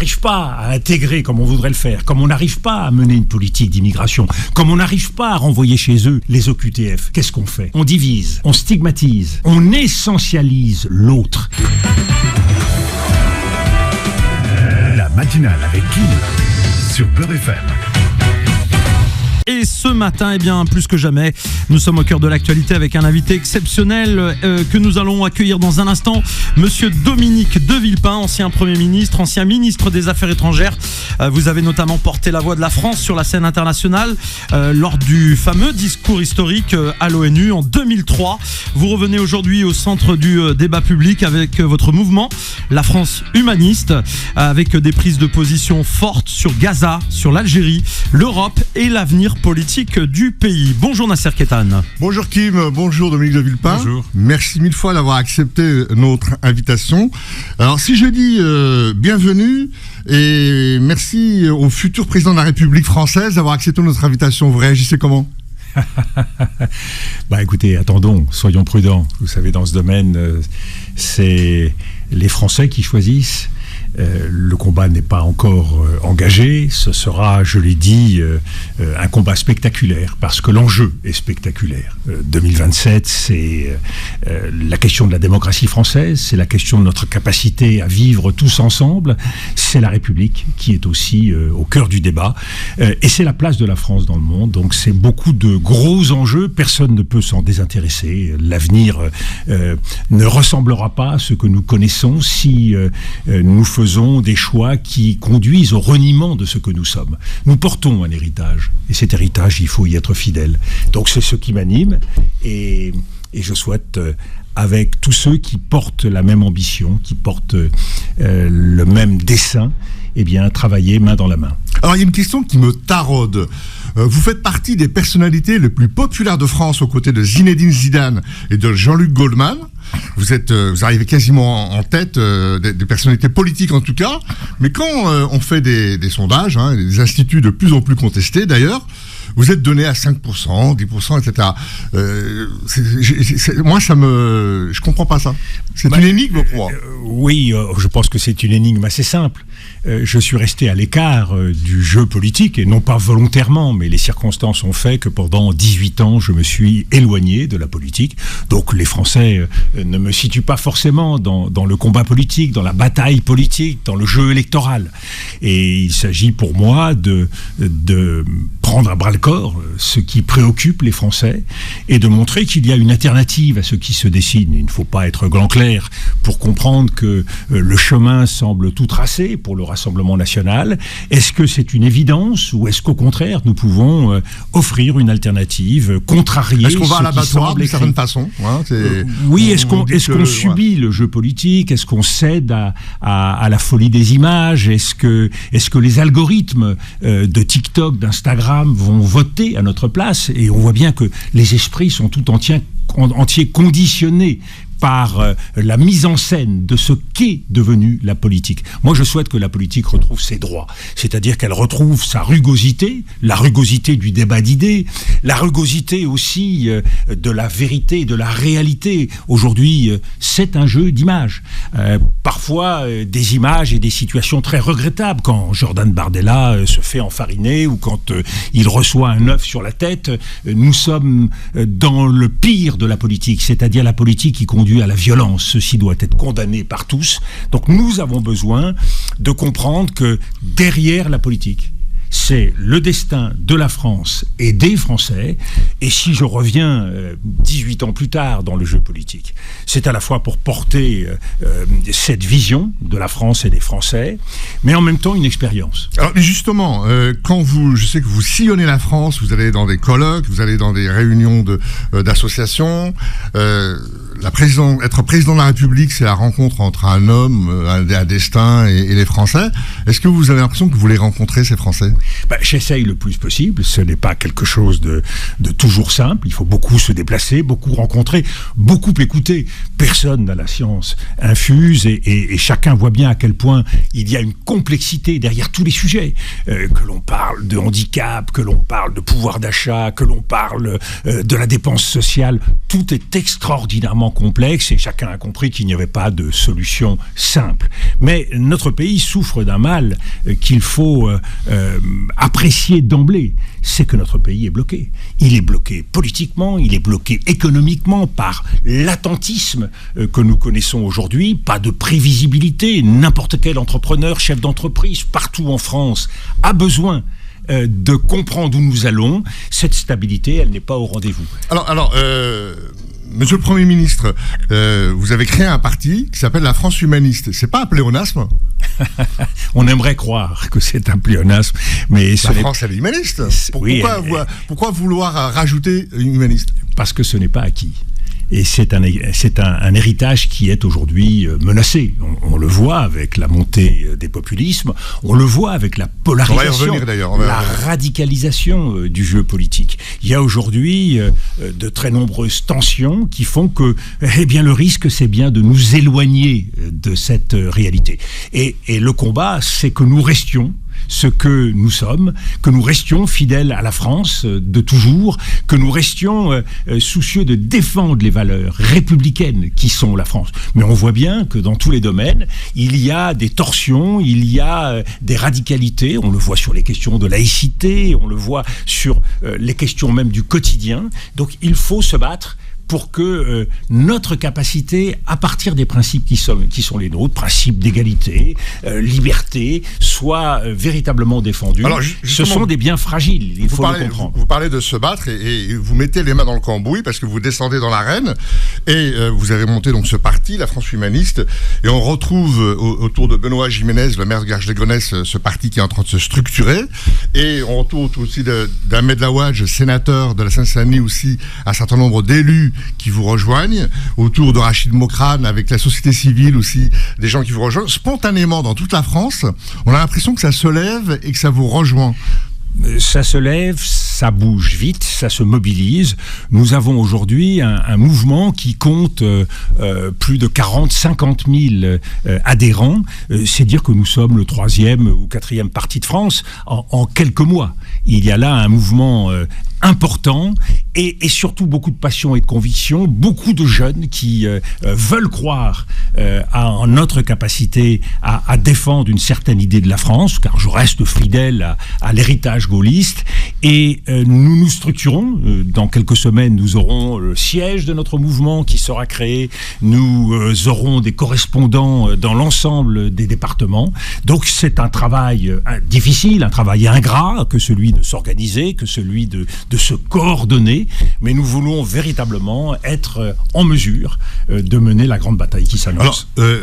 n'arrive pas à intégrer comme on voudrait le faire, comme on n'arrive pas à mener une politique d'immigration, comme on n'arrive pas à renvoyer chez eux les OQTF, qu'est-ce qu'on fait? On divise, on stigmatise, on essentialise l'autre. La matinale avec Kim sur Beurre FM. Et ce matin, plus que jamais, nous sommes au cœur de l'actualité avec un invité exceptionnel que nous allons accueillir dans un instant. Monsieur Dominique de Villepin, ancien Premier ministre, ancien ministre des Affaires étrangères. Vous avez notamment porté la voix de la France sur la scène internationale lors du fameux discours historique à l'ONU en 2003. Vous revenez aujourd'hui au centre du débat public avec votre mouvement, la France humaniste, avec des prises de position fortes sur Gaza, sur l'Algérie, l'Europe et l'avenir politique du pays. Bonjour Nasser Ketan. Bonjour Kim, bonjour Dominique de Villepin. Bonjour. Merci mille fois d'avoir accepté notre invitation. Alors si je dis bienvenue et merci au futur président de la République française d'avoir accepté notre invitation, vous réagissez comment ? Écoutez, attendons, soyons prudents. Vous savez, dans ce domaine, c'est les Français qui choisissent. Le combat n'est pas encore engagé. Ce sera, je l'ai dit, un combat spectaculaire parce que l'enjeu est spectaculaire. 2027, c'est la question de la démocratie française, c'est la question de notre capacité à vivre tous ensemble, c'est la République qui est aussi au cœur du débat et c'est la place de la France dans le monde. Donc c'est beaucoup de gros enjeux, personne ne peut s'en désintéresser. L'avenir ne ressemblera pas à ce que nous connaissons si nous faisons des choix qui conduisent au reniement de ce que nous sommes. Nous portons un héritage, et cet héritage, il faut y être fidèle. Donc c'est ce qui m'anime, et je souhaite, avec tous ceux qui portent la même ambition, qui portent le même dessein, travailler main dans la main. Alors il y a une question qui me taraude. Vous faites partie des personnalités les plus populaires de France aux côtés de Zinedine Zidane et de Jean-Luc Goldman. Vous arrivez quasiment en tête des personnalités politiques en tout cas. Mais quand on fait des sondages, des instituts de plus en plus contestés d'ailleurs, vous êtes donné à 5%, 10%, etc. Moi, je comprends pas ça. C'est une énigme pour moi. Oui, je pense que c'est une énigme assez simple. Je suis resté à l'écart du jeu politique, et non pas volontairement, mais les circonstances ont fait que pendant 18 ans, je me suis éloigné de la politique. Donc les Français ne me situent pas forcément dans le combat politique, dans la bataille politique, dans le jeu électoral. Et il s'agit pour moi de prendre à bras-le-corps ce qui préoccupe les Français et de montrer qu'il y a une alternative à ce qui se dessine. Il ne faut pas être gland-clair pour comprendre que le chemin semble tout tracé pour le Rassemblement national. Est-ce que c'est une évidence ou est-ce qu'au contraire nous pouvons offrir une alternative, contrarier est-ce qu'on va à l'abattoir d'une certaine façon Oui, est-ce qu'on subit le jeu politique? Est-ce qu'on cède à la folie des images? Est-ce que les algorithmes de TikTok, d'Instagram vont voter à notre place? Et on voit bien que les esprits sont tout entiers conditionnés par la mise en scène de ce qu'est devenue la politique. Moi, je souhaite que la politique retrouve ses droits, c'est-à-dire qu'elle retrouve sa rugosité, la rugosité du débat d'idées, la rugosité aussi de la vérité, de la réalité. Aujourd'hui, c'est un jeu d'images. Parfois, des images et des situations très regrettables, quand Jordan Bardella se fait enfariner ou quand il reçoit un œuf sur la tête. Nous sommes dans le pire de la politique, c'est-à-dire la politique qui conduit à la violence. Ceci doit être condamné par tous. Donc nous avons besoin de comprendre que derrière la politique, c'est le destin de la France et des Français. Et si je reviens 18 ans plus tard dans le jeu politique, c'est à la fois pour porter cette vision de la France et des Français, mais en même temps une expérience. Alors justement, je sais que vous sillonnez la France, vous allez dans des colloques, vous allez dans des réunions d'associations. Être président de la République, c'est la rencontre entre un homme, un destin et les Français. Est-ce que vous avez l'impression que vous les rencontrez, ces Français ? J'essaye le plus possible. Ce n'est pas quelque chose de toujours simple. Il faut beaucoup se déplacer, beaucoup rencontrer, beaucoup écouter. Personne n'a la science infuse et chacun voit bien à quel point il y a une complexité derrière tous les sujets. Que l'on parle de handicap, que l'on parle de pouvoir d'achat, que l'on parle de la dépense sociale. Tout est extraordinairement extrêmement complexe et chacun a compris qu'il n'y avait pas de solution simple. Mais notre pays souffre d'un mal qu'il faut apprécier d'emblée. C'est que notre pays est bloqué. Il est bloqué politiquement, il est bloqué économiquement par l'attentisme que nous connaissons aujourd'hui, pas de prévisibilité. N'importe quel entrepreneur, chef d'entreprise, partout en France, a besoin de comprendre où nous allons. Cette stabilité, elle n'est pas au rendez-vous. Alors, Monsieur le Premier ministre, vous avez créé un parti qui s'appelle la France humaniste. C'est pas un pléonasme? On aimerait croire que c'est un pléonasme, mais la France, elle est humaniste. Pourquoi vouloir rajouter humaniste? Parce que ce n'est pas acquis. Et c'est un héritage qui est aujourd'hui menacé. On le voit avec la montée des populismes, on le voit avec la polarisation, la radicalisation du jeu politique. Il y a aujourd'hui de très nombreuses tensions qui font que, le risque, c'est bien de nous éloigner de cette réalité. Et le combat, c'est que nous restions ce que nous sommes, que nous restions fidèles à la France de toujours, que nous restions soucieux de défendre les valeurs républicaines qui sont la France. Mais on voit bien que dans tous les domaines, il y a des torsions, il y a des radicalités, on le voit sur les questions de laïcité, on le voit sur les questions même du quotidien. Donc il faut se battre pour que notre capacité, à partir des principes qui sont les nôtres, principes d'égalité, liberté, soit véritablement défendus. Alors, ce sont des biens fragiles, il faut le comprendre. Vous parlez de se battre et vous mettez les mains dans le cambouis parce que vous descendez dans l'arène et vous avez monté donc ce parti, la France humaniste, et on retrouve autour de Benoît Giménez, le maire de Garges-les-Gonesse, ce parti qui est en train de se structurer, et on retrouve aussi d'Ahmed Laouadj, sénateur de la Seine-Saint-Denis aussi, un certain nombre d'élus qui vous rejoignent, autour de Rachid Mokrane, avec la société civile aussi, des gens qui vous rejoignent. Spontanément, dans toute la France, on a l'impression que ça se lève et que ça vous rejoint. Ça se lève, ça bouge vite, ça se mobilise. Nous avons aujourd'hui un mouvement qui compte plus de 40-50 000 adhérents. C'est dire que nous sommes le 3e ou 4e parti de France en quelques mois. Il y a là un mouvement important et surtout beaucoup de passion et de conviction, beaucoup de jeunes qui veulent croire en notre capacité à défendre une certaine idée de la France, car je reste fidèle à l'héritage gaulliste, et nous nous structurons. Dans quelques semaines, nous aurons le siège de notre mouvement qui sera créé, nous aurons des correspondants dans l'ensemble des départements. Donc c'est un travail difficile, un travail ingrat, que celui de s'organiser, que celui de se coordonner, mais nous voulons véritablement être en mesure de mener la grande bataille qui s'annonce. Alors,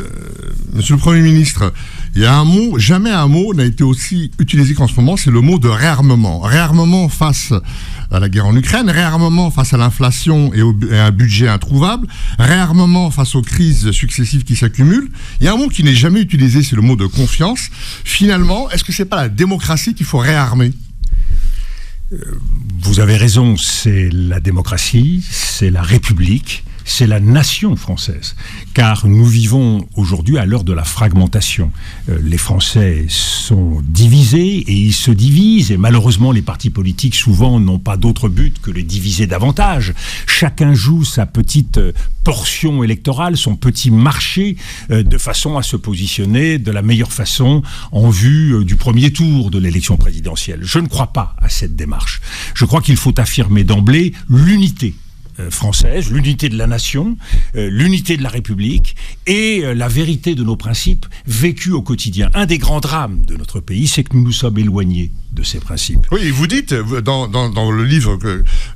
Monsieur le Premier ministre, il y a un mot, jamais un mot n'a été aussi utilisé qu'en ce moment, c'est le mot de réarmement. Réarmement face à la guerre en Ukraine, réarmement face à l'inflation et à un budget introuvable, réarmement face aux crises successives qui s'accumulent. Il y a un mot qui n'est jamais utilisé, c'est le mot de confiance. Finalement, est-ce que c'est pas la démocratie qu'il faut réarmer ? Vous avez raison, c'est la démocratie, c'est la République, c'est la nation française. Car nous vivons aujourd'hui à l'heure de la fragmentation. Les Français sont divisés et ils se divisent. Et malheureusement, les partis politiques, souvent, n'ont pas d'autre but que les diviser davantage. Chacun joue sa petite portion électorale, son petit marché, de façon à se positionner de la meilleure façon en vue du premier tour de l'élection présidentielle. Je ne crois pas à cette démarche. Je crois qu'il faut affirmer d'emblée l'unité française, l'unité de la nation, l'unité de la République et la vérité de nos principes vécus au quotidien. Un des grands drames de notre pays, c'est que nous nous sommes éloignés de ces principes. Oui, vous dites dans le livre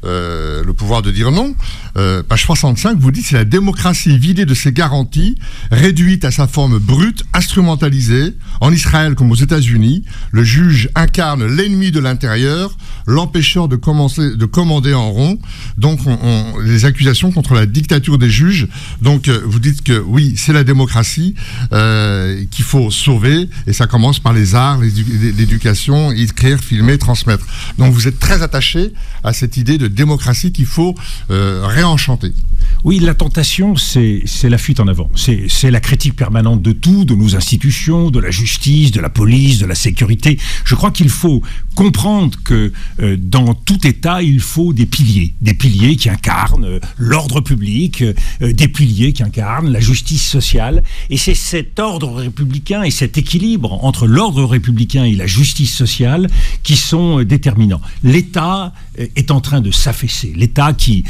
Le pouvoir de dire non, page 65, vous dites c'est la démocratie vidée de ses garanties, réduite à sa forme brute, instrumentalisée. En Israël comme aux États-Unis, le juge incarne l'ennemi de l'intérieur, l'empêcheur de commander en rond. Donc les accusations contre la dictature des juges. Donc vous dites que oui, c'est la démocratie qu'il faut sauver, et ça commence par les arts, l'éducation, et écrire, filmer, transmettre. Donc vous êtes très attaché à cette idée de démocratie qu'il faut réenchanter. Oui, la tentation, c'est la fuite en avant. C'est la critique permanente de tout, de nos institutions, de la justice, de la police, de la sécurité. Je crois qu'il faut comprendre que dans tout État, il faut des piliers qui incarnent l'ordre public, des piliers qui incarnent la justice sociale. Et c'est cet ordre républicain et cet équilibre entre l'ordre républicain et la justice sociale qui sont déterminants. L'État est en train de s'affaisser. L'État qui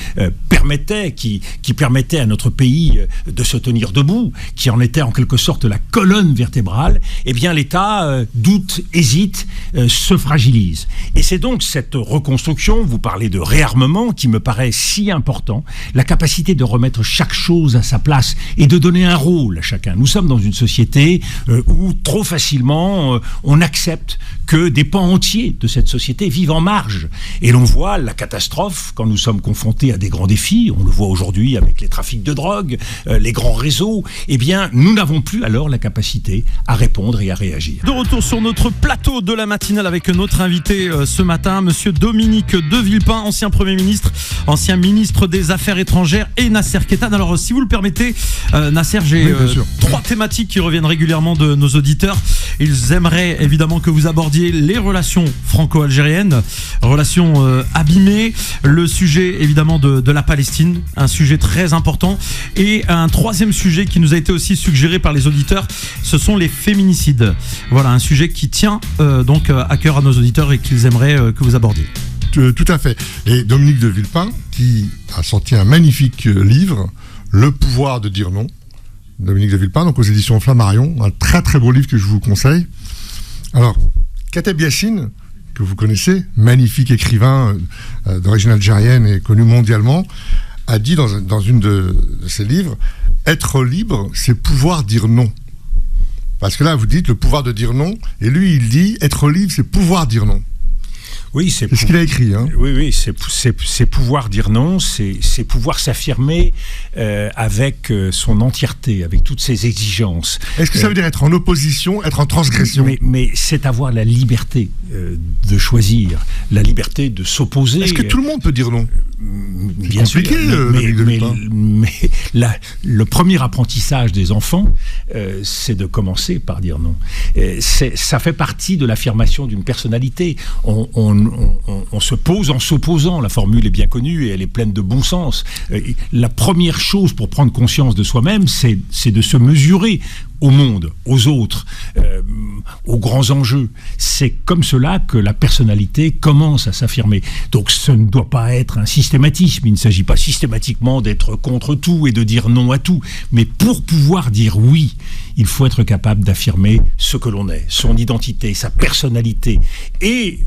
permettait à notre pays de se tenir debout, qui en était en quelque sorte la colonne vertébrale, eh bien l'État doute, hésite, se fragilise. Et c'est donc cette reconstruction, vous parlez de réarmement, qui me paraît si important, la capacité de remettre chaque chose à sa place et de donner un rôle à chacun. Nous sommes dans une société où trop facilement on accepte que des pans entiers de cette société vivent en marge. Et l'on voit la catastrophe quand nous sommes confrontés à des grands défis. On le voit aujourd'hui avec les trafics de drogue, les grands réseaux. Eh bien, nous n'avons plus alors la capacité à répondre et à réagir. De retour sur notre plateau de la matinale avec notre invité ce matin, monsieur Dominique de Villepin, ancien Premier ministre, ancien ministre des Affaires étrangères, et Nasser Kétan. Alors, si vous le permettez, Nasser, j'ai trois thématiques qui reviennent régulièrement de nos auditeurs. Ils aimeraient évidemment que vous abordiez les relations franco-algériennes, relations abîmées, le sujet évidemment de la Palestine, un sujet très important, et un troisième sujet qui nous a été aussi suggéré par les auditeurs, ce sont les féminicides. Voilà, un sujet qui tient donc à cœur à nos auditeurs et qu'ils aimeraient que vous abordiez. Tout à fait. Et Dominique de Villepin, qui a sorti un magnifique livre, Le pouvoir de dire non. Dominique de Villepin, donc aux éditions Flammarion, un très très beau livre que je vous conseille. Alors, Kateb Yassine, que vous connaissez, magnifique écrivain d'origine algérienne et connu mondialement, a dit dans une de ses livres, être libre, c'est pouvoir dire non. Parce que là, vous dites le pouvoir de dire non, et lui, il dit être libre, c'est pouvoir dire non. Oui, c'est ce qu'il a écrit. Hein. Oui, c'est pouvoir dire non, c'est pouvoir s'affirmer avec son entièreté, avec toutes ses exigences. Est-ce que ça veut dire être en opposition, être en transgression ? Mais c'est avoir la liberté de choisir, la liberté de s'opposer. Est-ce que tout le monde peut dire non ? Bien sûr, mais le premier apprentissage des enfants, c'est de commencer par dire non. Ça fait partie de l'affirmation d'une personnalité. On se pose en s'opposant. La formule est bien connue et elle est pleine de bon sens. La première chose pour prendre conscience de soi-même, c'est de se mesurer au monde, aux autres, aux grands enjeux. C'est comme cela que la personnalité commence à s'affirmer. Donc ce ne doit pas être un systématisme. Il ne s'agit pas systématiquement d'être contre tout et de dire non à tout. Mais pour pouvoir dire oui, il faut être capable d'affirmer ce que l'on est, son identité, sa personnalité, et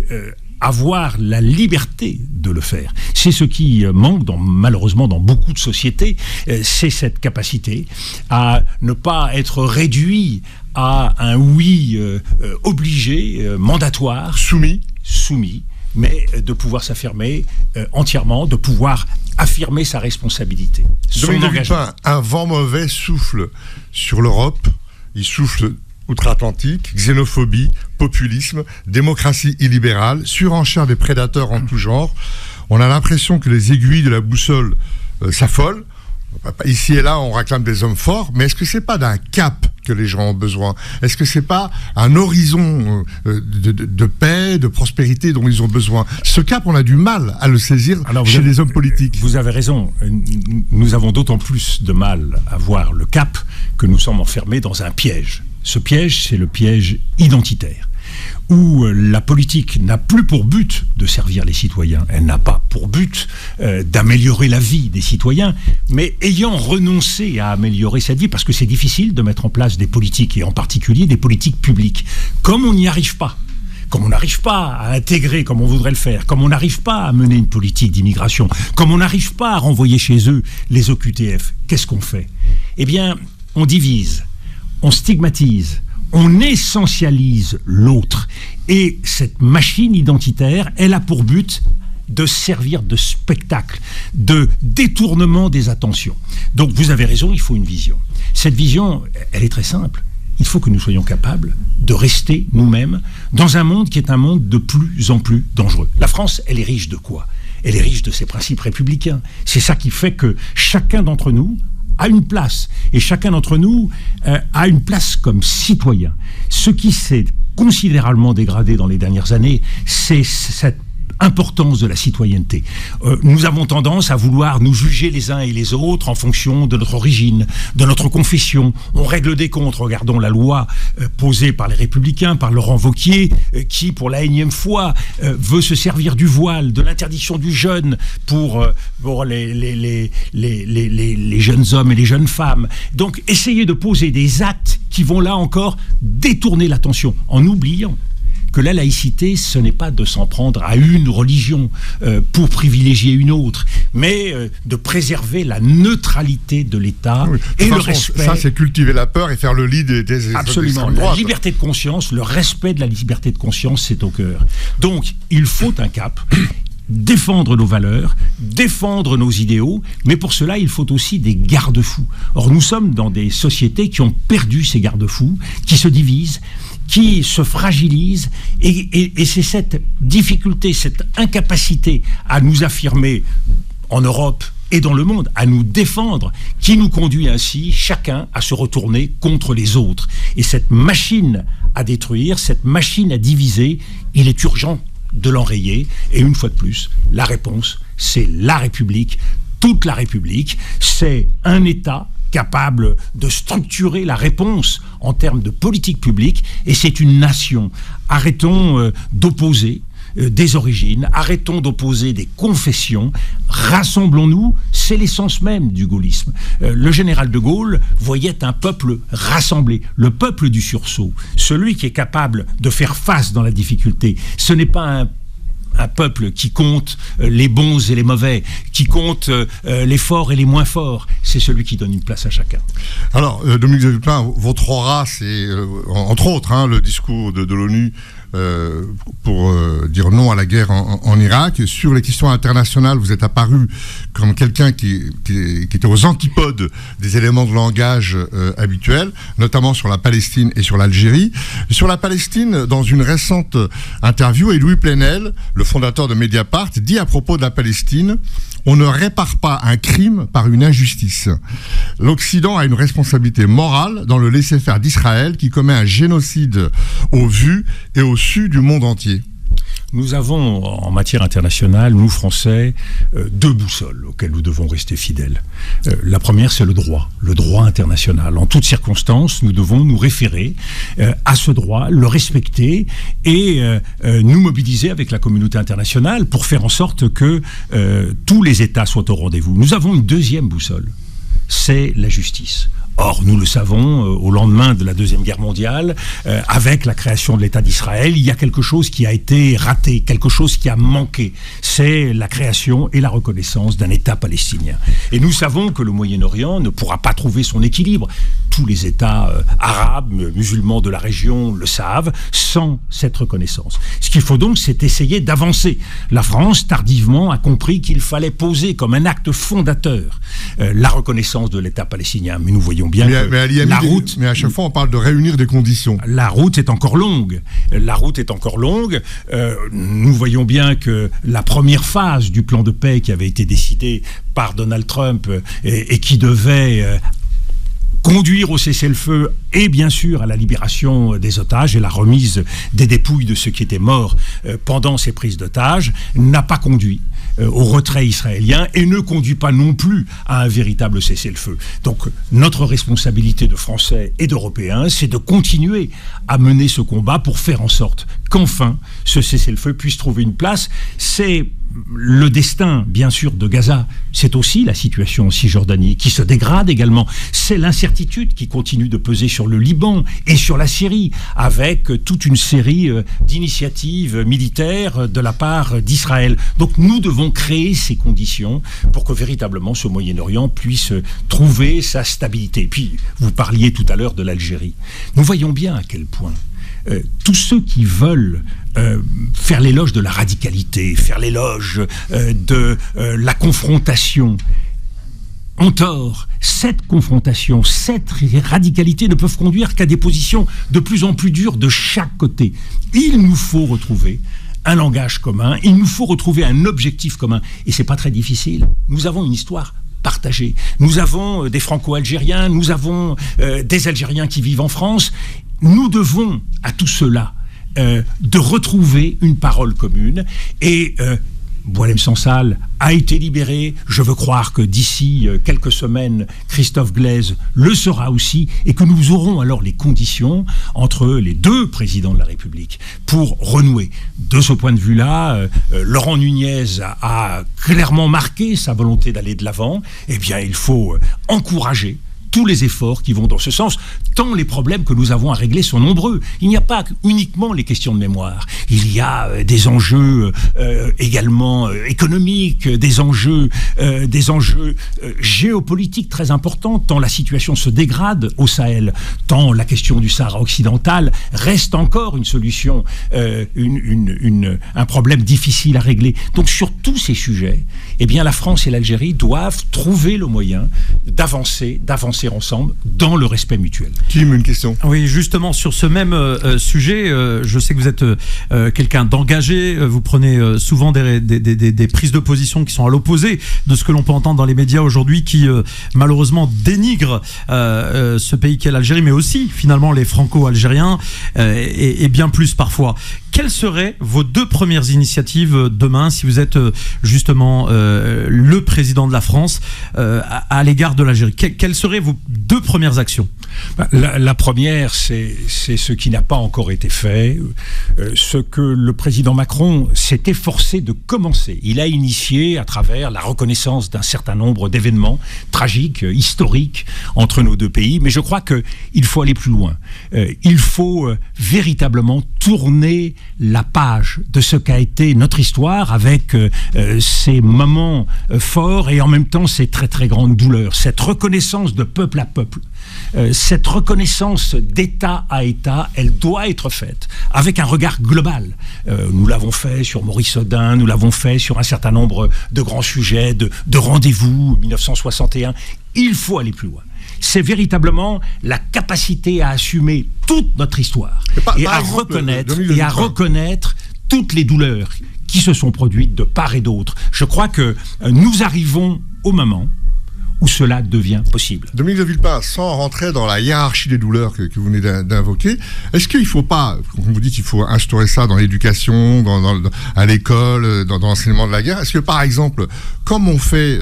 avoir la liberté de le faire. C'est ce qui manque malheureusement dans beaucoup de sociétés, c'est cette capacité à ne pas être réduit à un oui obligé, mandatoire, soumis, mais de pouvoir s'affirmer entièrement, de pouvoir affirmer sa responsabilité. Dominique de Villepin, un vent mauvais souffle sur l'Europe, il souffle outre-Atlantique, xénophobie, populisme, démocratie illibérale, surenchère des prédateurs en tout genre. On a l'impression que les aiguilles de la boussole s'affolent. Ici et là, on réclame des hommes forts, mais est-ce que c'est pas d'un cap que les gens ont besoin ? Est-ce que c'est pas un horizon de paix, de prospérité dont ils ont besoin ? Ce cap, on a du mal à le saisir chez les hommes politiques. Vous avez raison. Nous avons d'autant plus de mal à voir le cap que nous sommes enfermés dans un piège. Ce piège, c'est le piège identitaire, où la politique n'a plus pour but de servir les citoyens, elle n'a pas pour but d'améliorer la vie des citoyens, mais ayant renoncé à améliorer cette vie, parce que c'est difficile de mettre en place des politiques, et en particulier des politiques publiques, comme on n'y arrive pas, comme on n'arrive pas à intégrer comme on voudrait le faire, comme on n'arrive pas à mener une politique d'immigration, comme on n'arrive pas à renvoyer chez eux les OQTF, qu'est-ce qu'on fait ? Eh bien, on divise, on stigmatise, on essentialise l'autre. Et cette machine identitaire, elle a pour but de servir de spectacle, de détournement des attentions. Donc vous avez raison, il faut une vision. Cette vision, elle est très simple. il faut que nous soyons capables de rester nous-mêmes dans un monde qui est un monde de plus en plus dangereux. La France, elle est riche de quoi ? Elle est riche de ses principes républicains. C'est ça qui fait que chacun d'entre nous a une place. Et chacun d'entre nous a une place comme citoyen. Ce qui s'est considérablement dégradé dans les dernières années, c'est cette importance de la citoyenneté. Nous avons tendance à vouloir nous juger les uns et les autres en fonction de notre origine, de notre confession. On règle des comptes. Regardons la loi posée par les Républicains, par Laurent Wauquiez, qui, pour la énième fois, veut se servir du voile, de l'interdiction du jeûne pour les jeunes hommes et les jeunes femmes. Donc, essayer de poser des actes qui vont là encore détourner l'attention, en oubliant que la laïcité, ce n'est pas de s'en prendre à une religion pour privilégier une autre, mais de préserver la neutralité de l'État et le respect. Ça, c'est cultiver la peur et faire le lit des absolument. La liberté de conscience, le respect de la liberté de conscience, c'est au cœur. Donc, il faut un cap. Défendre nos valeurs, défendre nos idéaux, mais pour cela, il faut aussi des garde-fous. Or, nous sommes dans des sociétés qui ont perdu ces garde-fous, qui se divisent, qui se fragilisent, et c'est cette difficulté, cette incapacité à nous affirmer en Europe et dans le monde, à nous défendre, qui nous conduit ainsi, chacun, à se retourner contre les autres. Et cette machine à détruire, cette machine à diviser, il est urgent de l'enrayer. Et une fois de plus, la réponse, c'est la République, toute la République. C'est un État capable de structurer la réponse en termes de politique publique, et c'est une nation. Arrêtons d'opposer des origines, arrêtons d'opposer des confessions, rassemblons-nous, c'est l'essence même du gaullisme. Le général de Gaulle voyait un peuple rassemblé, le peuple du sursaut, celui qui est capable de faire face dans la difficulté. Ce n'est pas un peuple qui compte les bons et les mauvais, qui compte les forts et les moins forts. C'est celui qui donne une place à chacun. Alors, Dominique de Villepin, votre aura, c'est entre autres le discours de l'ONU pour dire non à la guerre en Irak. Sur les questions internationales, vous êtes apparu comme quelqu'un qui était aux antipodes des éléments de langage habituels, notamment sur la Palestine et sur l'Algérie. Sur la Palestine, dans une récente interview, Edoui Plenel, le fondateur de Mediapart, dit à propos de la Palestine: on ne répare pas un crime par une injustice. L'Occident a une responsabilité morale dans le laisser-faire d'Israël qui commet un génocide au vu et au su du monde entier. Nous avons, en matière internationale, nous Français, deux boussoles auxquelles nous devons rester fidèles. La première, c'est le droit international. En toutes circonstances, nous devons nous référer à ce droit, le respecter et nous mobiliser avec la communauté internationale pour faire en sorte que tous les États soient au rendez-vous. Nous avons une deuxième boussole, c'est la justice. Or, nous le savons, au lendemain de la Deuxième Guerre mondiale, avec la création de l'État d'Israël, il y a quelque chose qui a été raté, quelque chose qui a manqué. C'est la création et la reconnaissance d'un État palestinien. Et nous savons que le Moyen-Orient ne pourra pas trouver son équilibre. Tous les États arabes, musulmans de la région le savent, sans cette reconnaissance. Ce qu'il faut donc, c'est essayer d'avancer. La France, tardivement, a compris qu'il fallait poser comme un acte fondateur la reconnaissance de l'État palestinien. Mais nous voyons bien mais à chaque fois on parle de réunir des conditions. La route est encore longue. Nous voyons bien que la première phase du plan de paix qui avait été décidé par Donald Trump et qui devait conduire au cessez-le-feu et bien sûr à la libération des otages et la remise des dépouilles de ceux qui étaient morts pendant ces prises d'otages, n'a pas conduit au retrait israélien et ne conduit pas non plus à un véritable cessez-le-feu. Donc notre responsabilité de Français et d'Européens, c'est de continuer à mener ce combat pour faire en sorte qu'enfin ce cessez-le-feu puisse trouver une place. C'est le destin, bien sûr, de Gaza. C'est aussi la situation en Cisjordanie qui se dégrade également. C'est l'incertitude qui continue de peser sur le Liban et sur la Syrie, avec toute une série d'initiatives militaires de la part d'Israël. Donc nous devons créer ces conditions pour que véritablement ce Moyen-Orient puisse trouver sa stabilité. Et puis, vous parliez tout à l'heure de l'Algérie. Nous voyons bien à quel point tous ceux qui veulent faire l'éloge de la radicalité, faire l'éloge de la confrontation, ont tort. Cette confrontation, cette radicalité ne peuvent conduire qu'à des positions de plus en plus dures de chaque côté. Il nous faut retrouver un langage commun, il nous faut retrouver un objectif commun. Et c'est pas très difficile. Nous avons une histoire partagée. Nous avons des Franco-Algériens, nous avons des Algériens qui vivent en France. Nous devons à tout cela de retrouver une parole commune. Et Boualem Sansal a été libéré. Je veux croire que d'ici quelques semaines, Christophe Glaise le sera aussi, et que nous aurons alors les conditions entre les deux présidents de la République pour renouer. De ce point de vue-là, Laurent Nunez a clairement marqué sa volonté d'aller de l'avant. Eh bien, il faut encourager tous les efforts qui vont dans ce sens, tant les problèmes que nous avons à régler sont nombreux. Il n'y a pas uniquement les questions de mémoire. Il y a des enjeux également économiques, des enjeux géopolitiques très importants, tant la situation se dégrade au Sahel, tant la question du Sahara occidental reste encore une solution, un problème difficile à régler. Donc sur tous ces sujets, eh bien la France et l'Algérie doivent trouver le moyen d'avancer ensemble dans le respect mutuel. Kim, une question. Oui, justement, sur ce même sujet, je sais que vous êtes quelqu'un d'engagé, vous prenez souvent des prises de position qui sont à l'opposé de ce que l'on peut entendre dans les médias aujourd'hui, qui malheureusement dénigrent ce pays qu'est l'Algérie, mais aussi finalement les Franco-Algériens, et bien plus parfois. Quelles seraient vos deux premières initiatives demain, si vous êtes justement le président de la France, à l'égard de l'Algérie? Quelles seraient vos deux premières actions? La première, c'est ce qui n'a pas encore été fait, ce que le président Macron s'est efforcé de commencer. Il a initié à travers la reconnaissance d'un certain nombre d'événements tragiques, historiques entre nos deux pays, mais je crois qu'il faut aller plus loin. Il faut véritablement tourner la page de ce qu'a été notre histoire, avec ces moments forts et en même temps ces très très grandes douleurs, cette reconnaissance de peuple à peuple. Cette reconnaissance d'État à État, elle doit être faite avec un regard global. Nous l'avons fait sur Maurice Audin, nous l'avons fait sur un certain nombre de grands sujets, de rendez-vous, 1961. Il faut aller plus loin. C'est véritablement la capacité à assumer toute notre histoire et à reconnaître toutes les douleurs qui se sont produites de part et d'autre. Je crois que nous arrivons au moment où cela devient possible. Dominique de Villepin, sans rentrer dans la hiérarchie des douleurs que vous venez d'invoquer, est-ce qu'il ne faut pas, comme vous dites, il faut instaurer ça dans l'éducation, à l'école, dans l'enseignement de la guerre? Est-ce que, par exemple, comme on fait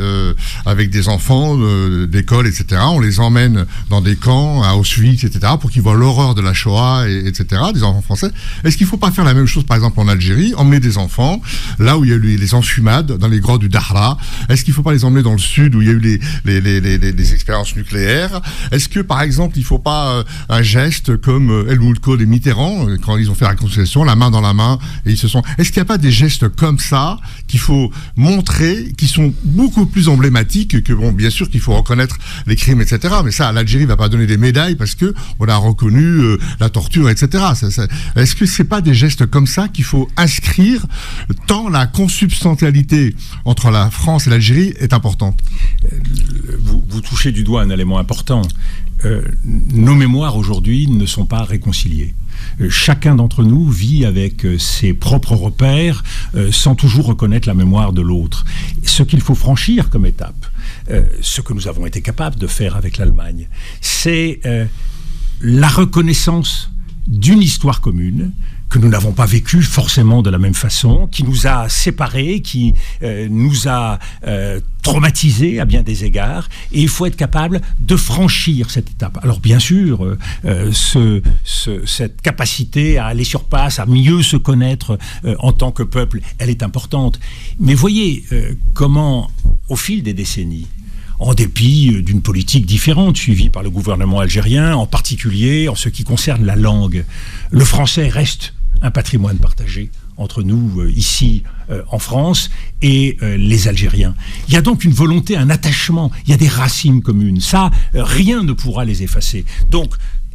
avec des enfants d'école, etc., on les emmène dans des camps, à Auschwitz, etc., pour qu'ils voient l'horreur de la Shoah, etc., des enfants français, est-ce qu'il ne faut pas faire la même chose, par exemple, en Algérie, emmener des enfants, là où il y a eu les enfumades, dans les grottes du Dahra? Est-ce qu'il ne faut pas les emmener dans le sud, où il y a eu les expériences nucléaires? Est-ce que, par exemple, il ne faut pas un geste comme Helmut Kohl et Mitterrand, quand ils ont fait la réconciliation, la main dans la main, et ils se sont... Est-ce qu'il n'y a pas des gestes comme ça qu'il faut montrer, qui sont beaucoup plus emblématiques que, bon, bien sûr qu'il faut reconnaître les crimes, etc. Mais ça, l'Algérie ne va pas donner des médailles parce qu'on a reconnu la torture, etc. Est-ce que ce n'est pas des gestes comme ça qu'il faut inscrire, tant la consubstantialité entre la France et l'Algérie est importante? Vous touchez du doigt un élément important. Nos mémoires aujourd'hui ne sont pas réconciliées. Chacun d'entre nous vit avec ses propres repères sans toujours reconnaître la mémoire de l'autre. Ce qu'il faut franchir comme étape, ce que nous avons été capables de faire avec l'Allemagne, c'est la reconnaissance d'une histoire commune que nous n'avons pas vécue forcément de la même façon, qui nous a séparés, qui nous a traumatisés à bien des égards, et il faut être capable de franchir cette étape. Alors bien sûr, cette capacité à aller sur place, à mieux se connaître en tant que peuple, elle est importante. Mais voyez comment, au fil des décennies, en dépit d'une politique différente suivie par le gouvernement algérien, en particulier en ce qui concerne la langue, le français reste un patrimoine partagé entre nous ici en France et les Algériens. Il y a donc une volonté, un attachement, il y a des racines communes. Ça, rien ne pourra les effacer. Donc,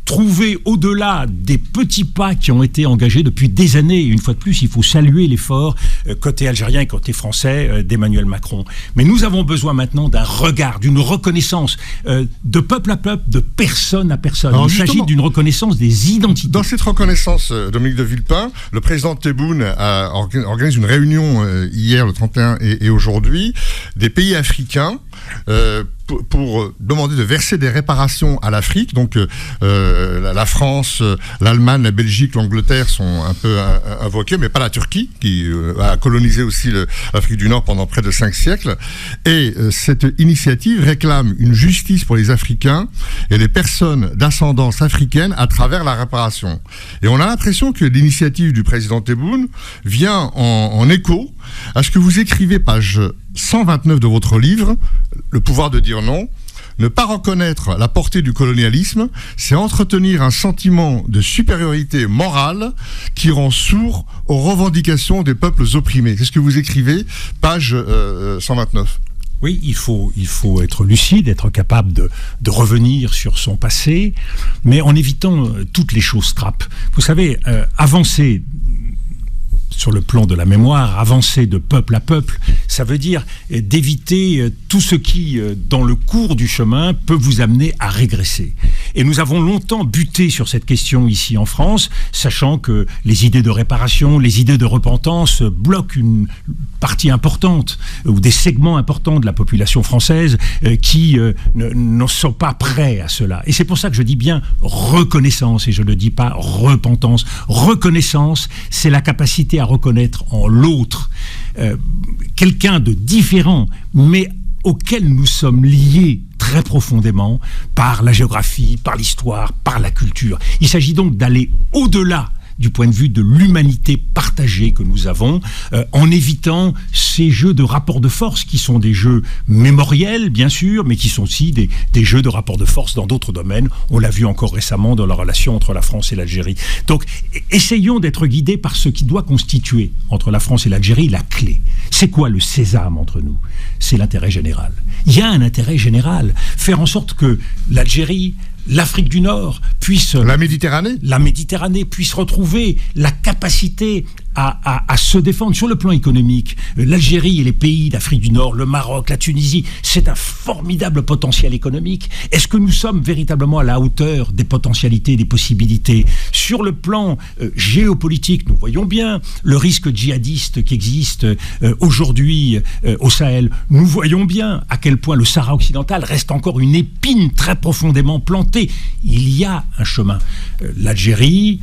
trouver au-delà des petits pas qui ont été engagés depuis des années. Une fois de plus, il faut saluer l'effort côté algérien et côté français d'Emmanuel Macron. Mais nous avons besoin maintenant d'un regard, d'une reconnaissance de peuple à peuple, de personne à personne. Alors, il s'agit d'une reconnaissance des identités. Dans cette reconnaissance, Dominique de Villepin, le président Tebboune organise une réunion hier, le 31 et aujourd'hui, des pays africains pour demander de verser des réparations à l'Afrique. Donc la France, l'Allemagne, la Belgique, l'Angleterre sont un peu invoqués, mais pas la Turquie, qui a colonisé aussi l'Afrique du Nord pendant près de 5 siècles. Et cette initiative réclame une justice pour les Africains et les personnes d'ascendance africaine à travers la réparation. Et on a l'impression que l'initiative du président Tebboune vient en écho à ce que vous écrivez, page 129 de votre livre, Le pouvoir de dire non. Ne pas reconnaître la portée du colonialisme, c'est entretenir un sentiment de supériorité morale qui rend sourd aux revendications des peuples opprimés. C'est ce que vous écrivez, page 129. Oui, il faut être lucide, être capable de revenir sur son passé, mais en évitant toutes les choses trappes. Vous savez, avancer sur le plan de la mémoire, avancer de peuple à peuple, ça veut dire d'éviter tout ce qui, dans le cours du chemin, peut vous amener à régresser. Et nous avons longtemps buté sur cette question ici en France, sachant que les idées de réparation, les idées de repentance bloquent une partie importante, ou des segments importants de la population française qui ne sont pas prêts à cela. Et c'est pour ça que je dis bien reconnaissance, et je ne dis pas repentance. Reconnaissance, c'est la capacité à reconnaître en l'autre quelqu'un de différent, mais auquel nous sommes liés très profondément par la géographie, par l'histoire, par la culture. Il s'agit donc d'aller au-delà du point de vue de l'humanité partagée que nous avons, en évitant ces jeux de rapports de force qui sont des jeux mémoriels, bien sûr, mais qui sont aussi des jeux de rapports de force dans d'autres domaines. On l'a vu encore récemment dans la relation entre la France et l'Algérie. Donc, essayons d'être guidés par ce qui doit constituer, entre la France et l'Algérie, la clé. C'est quoi le sésame entre nous? C'est l'intérêt général. Il y a un intérêt général. Faire en sorte que l'Algérie, l'Afrique du Nord puisse... La Méditerranée puisse retrouver la capacité à se défendre sur le plan économique. L'Algérie et les pays d'Afrique du Nord, le Maroc, la Tunisie, c'est un formidable potentiel économique. Est-ce que nous sommes véritablement à la hauteur des potentialités, des possibilités? Sur le plan géopolitique, nous voyons bien le risque djihadiste qui existe aujourd'hui au Sahel. Nous voyons bien à quel point le Sahara occidental reste encore une épine très profondément plantée. Il y a un chemin. L'Algérie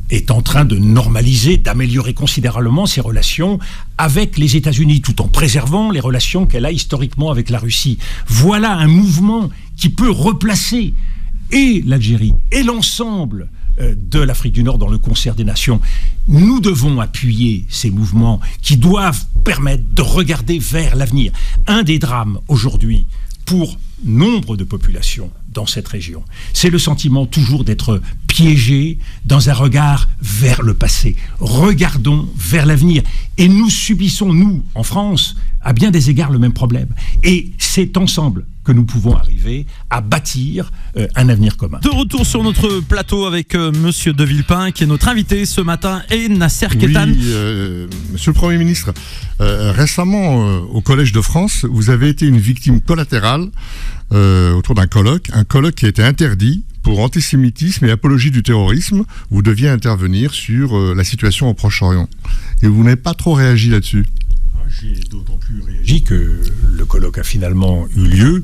est en train de normaliser, d'améliorer considérablement ses relations avec les États-Unis, tout en préservant les relations qu'elle a historiquement avec la Russie. Voilà un mouvement qui peut replacer et l'Algérie et l'ensemble de l'Afrique du Nord dans le concert des nations. Nous devons appuyer ces mouvements qui doivent permettre de regarder vers l'avenir. Un des drames aujourd'hui pour nombre de populations dans cette région, c'est le sentiment toujours d'être piégé dans un regard vers le passé. Regardons vers l'avenir. Et nous subissons, nous, en France, à bien des égards, le même problème. Et c'est ensemble que nous pouvons arriver à bâtir un avenir commun. De retour sur notre plateau avec Monsieur de Villepin, qui est notre invité ce matin, et Nasser Kettane. Oui, Monsieur le Premier ministre, récemment, au Collège de France, vous avez été une victime collatérale autour d'un colloque, qui a été interdit pour antisémitisme et apologie du terrorisme. Vous deviez intervenir sur la situation au Proche-Orient. Et vous n'avez pas trop réagi là-dessus. J'ai d'autant plus réagi que le colloque a finalement eu lieu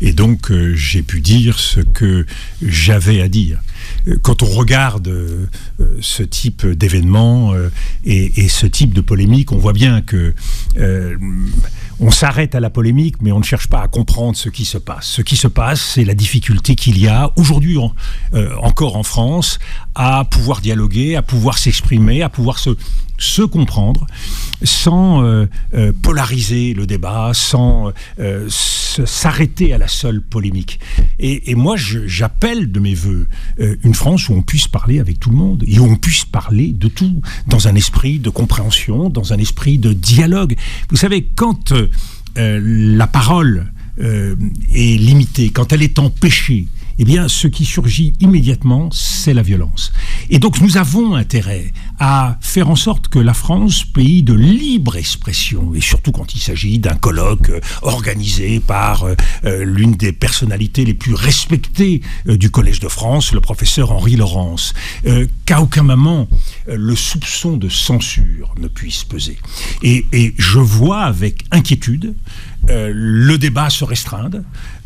et donc j'ai pu dire ce que j'avais à dire. Quand on regarde ce type d'événement et ce type de polémique, on voit bien que on s'arrête à la polémique, mais on ne cherche pas à comprendre ce qui se passe. Ce qui se passe, c'est la difficulté qu'il y a aujourd'hui encore en France à pouvoir dialoguer, à pouvoir s'exprimer, à pouvoir se comprendre sans polariser le débat, sans s'arrêter à la seule polémique. Et moi, j'appelle de mes voeux une France où on puisse parler avec tout le monde et où on puisse parler de tout, dans un esprit de compréhension, dans un esprit de dialogue. Vous savez, quand la parole est limitée, quand elle est empêchée, eh bien, ce qui surgit immédiatement, c'est la violence. Et donc, nous avons intérêt à faire en sorte que la France, pays de libre expression, et surtout quand il s'agit d'un colloque organisé par l'une des personnalités les plus respectées du Collège de France, le professeur Henri Laurence, qu'à aucun moment le soupçon de censure ne puisse peser. Et je vois avec inquiétude le débat se restreindre,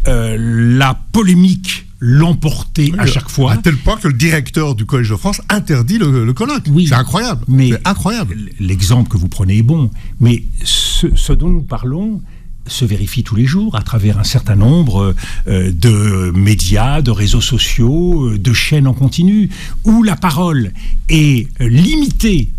la polémique l'emporter à chaque fois. À tel point que le directeur du Collège de France interdit le colloque. Oui, c'est incroyable. C'est incroyable. L'exemple que vous prenez est bon, mais ce dont nous parlons se vérifie tous les jours à travers un certain nombre de médias, de réseaux sociaux, de chaînes en continu, où la parole est limitée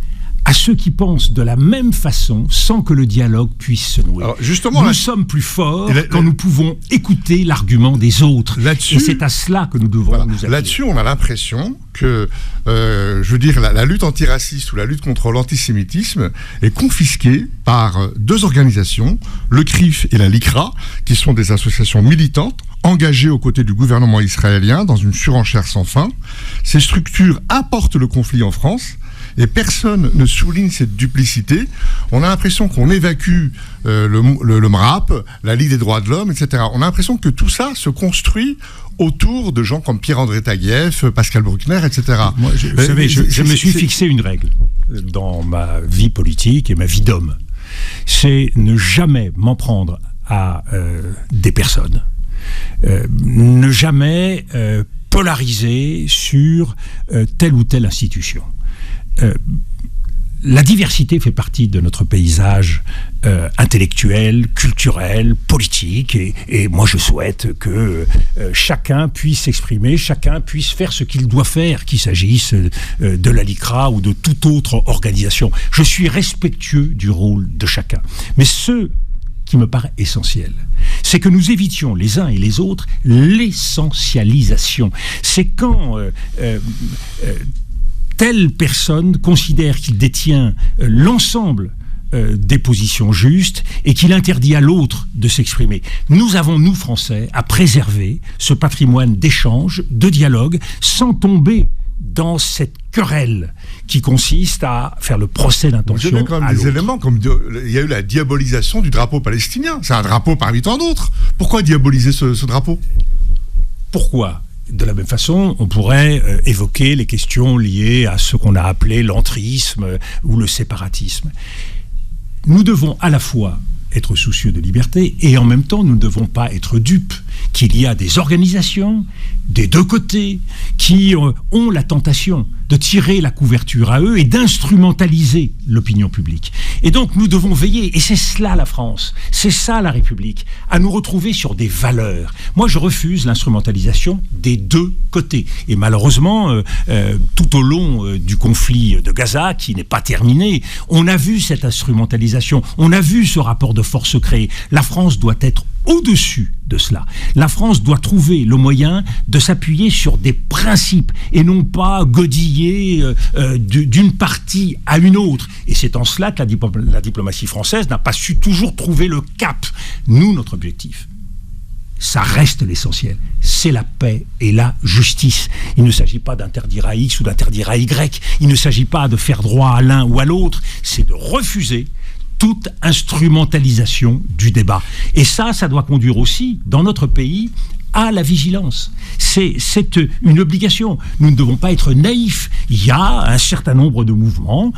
à ceux qui pensent de la même façon sans que le dialogue puisse se nouer. Alors justement, nous sommes plus forts quand nous pouvons écouter l'argument des autres. Et c'est à cela que nous devons nous appuyer. Là-dessus, on a l'impression que, je veux dire, la lutte antiraciste ou la lutte contre l'antisémitisme est confisquée par deux organisations, le CRIF et la LICRA, qui sont des associations militantes engagées aux côtés du gouvernement israélien dans une surenchère sans fin. Ces structures apportent le conflit en France. Et personne ne souligne cette duplicité. On a l'impression qu'on évacue le MRAP, la Ligue des droits de l'homme, etc. On a l'impression que tout ça se construit autour de gens comme Pierre-André Taguieff, Pascal Bruckner, etc. Moi, vous savez, je me suis fixé une règle dans ma vie politique et ma vie d'homme. C'est ne jamais m'en prendre à des personnes. Ne jamais polariser sur telle ou telle institution. La diversité fait partie de notre paysage intellectuel, culturel, politique, et moi je souhaite que chacun puisse s'exprimer, chacun puisse faire ce qu'il doit faire, qu'il s'agisse de la LICRA ou de toute autre organisation. Je suis respectueux du rôle de chacun. Mais ce qui me paraît essentiel, c'est que nous évitions les uns et les autres l'essentialisation. C'est quand telle personne considère qu'il détient l'ensemble des positions justes et qu'il interdit à l'autre de s'exprimer. Nous avons, nous Français, à préserver ce patrimoine d'échange, de dialogue, sans tomber dans cette querelle qui consiste à faire le procès d'intention. Vous avez quand même des éléments comme il y a eu la diabolisation du drapeau palestinien. C'est un drapeau parmi tant d'autres. Pourquoi diaboliser ce drapeau ? Pourquoi ? De la même façon, on pourrait évoquer les questions liées à ce qu'on a appelé l'entrisme ou le séparatisme. Nous devons à la fois être soucieux de liberté et en même temps, nous ne devons pas être dupes qu'il y a des organisations des deux côtés qui ont la tentation de tirer la couverture à eux et d'instrumentaliser l'opinion publique. Et donc nous devons veiller, et c'est cela la France, c'est ça la République, à nous retrouver sur des valeurs. Moi je refuse l'instrumentalisation des deux côtés. Et malheureusement, tout au long du conflit de Gaza, qui n'est pas terminé, on a vu cette instrumentalisation, on a vu ce rapport de force créé. La France doit être au-dessus de cela. La France doit trouver le moyen de s'appuyer sur des principes et non pas godiller d'une partie à une autre. Et c'est en cela que la diplomatie française n'a pas su toujours trouver le cap. Nous, notre objectif, ça reste l'essentiel. C'est la paix et la justice. Il ne s'agit pas d'interdire à X ou d'interdire à Y. Il ne s'agit pas de faire droit à l'un ou à l'autre. C'est de refuser toute instrumentalisation du débat. Et ça doit conduire aussi, dans notre pays, à la vigilance. C'est une obligation. Nous ne devons pas être naïfs. Il y a un certain nombre de mouvements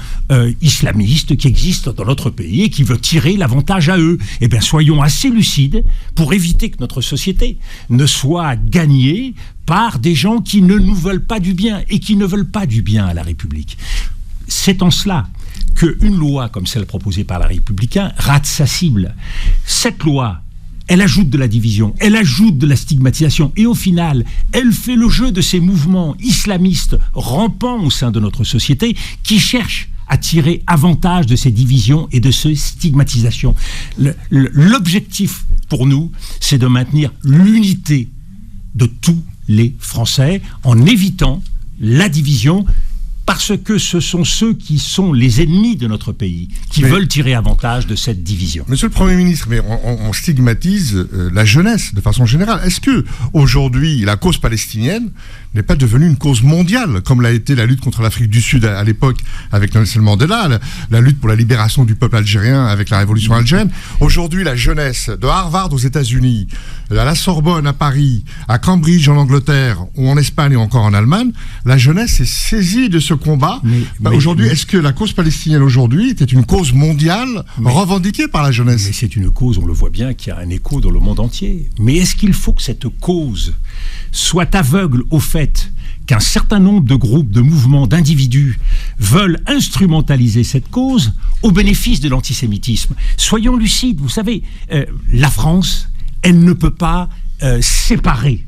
islamistes qui existent dans notre pays et qui veulent tirer l'avantage à eux. Eh bien, soyons assez lucides pour éviter que notre société ne soit gagnée par des gens qui ne nous veulent pas du bien et qui ne veulent pas du bien à la République. C'est en cela qu'une loi comme celle proposée par les Républicains rate sa cible. Cette loi, elle ajoute de la division, elle ajoute de la stigmatisation, et au final, elle fait le jeu de ces mouvements islamistes rampants au sein de notre société qui cherchent à tirer avantage de ces divisions et de ces stigmatisations. L'objectif pour nous, c'est de maintenir l'unité de tous les Français en évitant la division parce que ce sont ceux qui sont les ennemis de notre pays, qui veulent tirer avantage de cette division. Monsieur le Premier ministre, mais on stigmatise la jeunesse de façon générale. Est-ce que aujourd'hui la cause palestinienne n'est pas devenue une cause mondiale, comme l'a été la lutte contre l'Afrique du Sud à l'époque avec Nelson Mandela, la lutte pour la libération du peuple algérien avec la révolution algérienne? Aujourd'hui, la jeunesse de Harvard aux États-Unis, à la Sorbonne à Paris, à Cambridge en Angleterre, ou en Espagne ou encore en Allemagne, la jeunesse est saisie de ce combat. Aujourd'hui, est-ce que la cause palestinienne aujourd'hui était une cause mondiale revendiquée par la jeunesse? Mais c'est une cause, on le voit bien, qui a un écho dans le monde entier. Mais est-ce qu'il faut que cette cause soit aveugle au fait qu'un certain nombre de groupes, de mouvements, d'individus veulent instrumentaliser cette cause au bénéfice de l'antisémitisme? Soyons lucides, vous savez, la France, elle ne peut pas séparer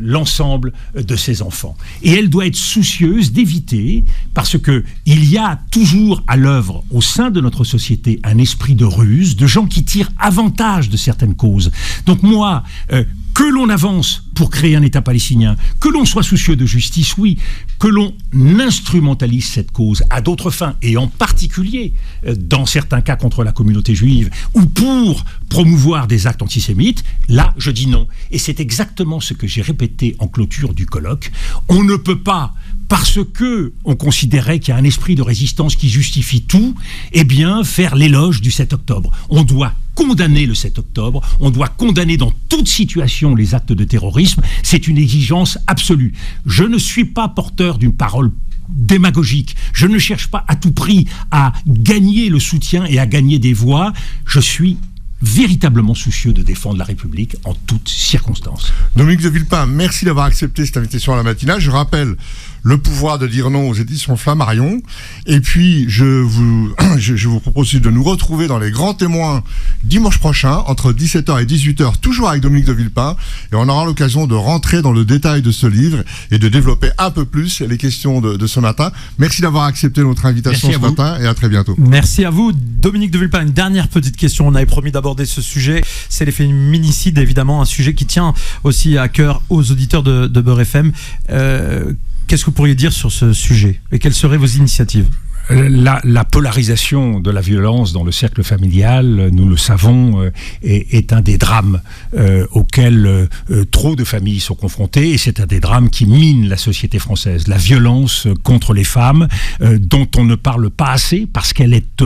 l'ensemble de ses enfants. Et elle doit être soucieuse d'éviter, parce que il y a toujours à l'œuvre au sein de notre société un esprit de ruse, de gens qui tirent avantage de certaines causes. Donc moi, que l'on avance pour créer un État palestinien, que l'on soit soucieux de justice, oui, que l'on instrumentalise cette cause à d'autres fins, et en particulier, dans certains cas contre la communauté juive, ou pour promouvoir des actes antisémites, là, je dis non. Et c'est exactement ce que j'ai répété en clôture du colloque. On ne peut pas, parce que on considérait qu'il y a un esprit de résistance qui justifie tout, eh bien, faire l'éloge du 7 octobre. On doit condamner le 7 octobre, on doit condamner dans toute situation les actes de terrorisme, c'est une exigence absolue. Je ne suis pas porteur d'une parole démagogique, je ne cherche pas à tout prix à gagner le soutien et à gagner des voix, je suis véritablement soucieux de défendre la République en toutes circonstances. Dominique de Villepin, merci d'avoir accepté cette invitation à la matinale. Je rappelle le pouvoir de dire non aux éditions Flammarion. Et puis, je vous propose de nous retrouver dans les grands témoins dimanche prochain, entre 17h et 18h, toujours avec Dominique de Villepin. Et on aura l'occasion de rentrer dans le détail de ce livre et de développer un peu plus les questions de ce matin. Merci d'avoir accepté notre invitation ce matin et à très bientôt. Merci à vous, Dominique de Villepin. Une dernière petite question. On avait promis d'aborder ce sujet. C'est les féminicides, évidemment, un sujet qui tient aussi à cœur aux auditeurs de Beurre FM. Qu'est-ce que vous pourriez dire sur ce sujet et quelles seraient vos initiatives ? La polarisation de la violence dans le cercle familial, nous le savons, est un des drames auxquels trop de familles sont confrontées, et c'est un des drames qui mine la société française. La violence contre les femmes, dont on ne parle pas assez parce qu'elle est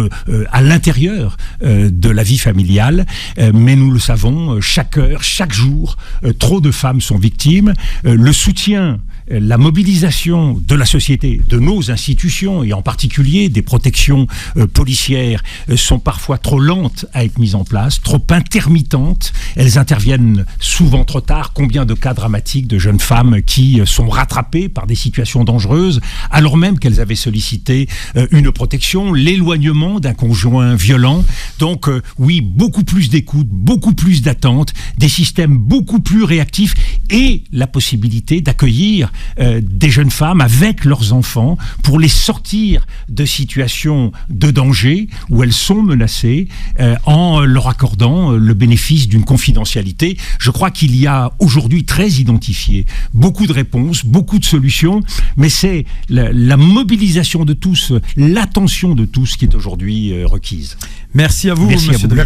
à l'intérieur de la vie familiale, mais nous le savons, chaque heure, chaque jour, trop de femmes sont victimes. Le soutien, la mobilisation de la société, de nos institutions, et en particulier des protections policières, sont parfois trop lentes à être mises en place, trop intermittentes. Elles interviennent souvent trop tard. Combien de cas dramatiques de jeunes femmes qui sont rattrapées par des situations dangereuses, alors même qu'elles avaient sollicité une protection, l'éloignement d'un conjoint violent. Donc oui, beaucoup plus d'écoute, beaucoup plus d'attente, des systèmes beaucoup plus réactifs, et la possibilité d'accueillir des jeunes femmes avec leurs enfants pour les sortir de situations de danger où elles sont menacées, en leur accordant le bénéfice d'une confidentialité. Je crois qu'il y a aujourd'hui très identifié beaucoup de réponses, beaucoup de solutions, mais c'est la mobilisation de tous, l'attention de tous qui est aujourd'hui requise. Merci à vous, monsieur de Villepin.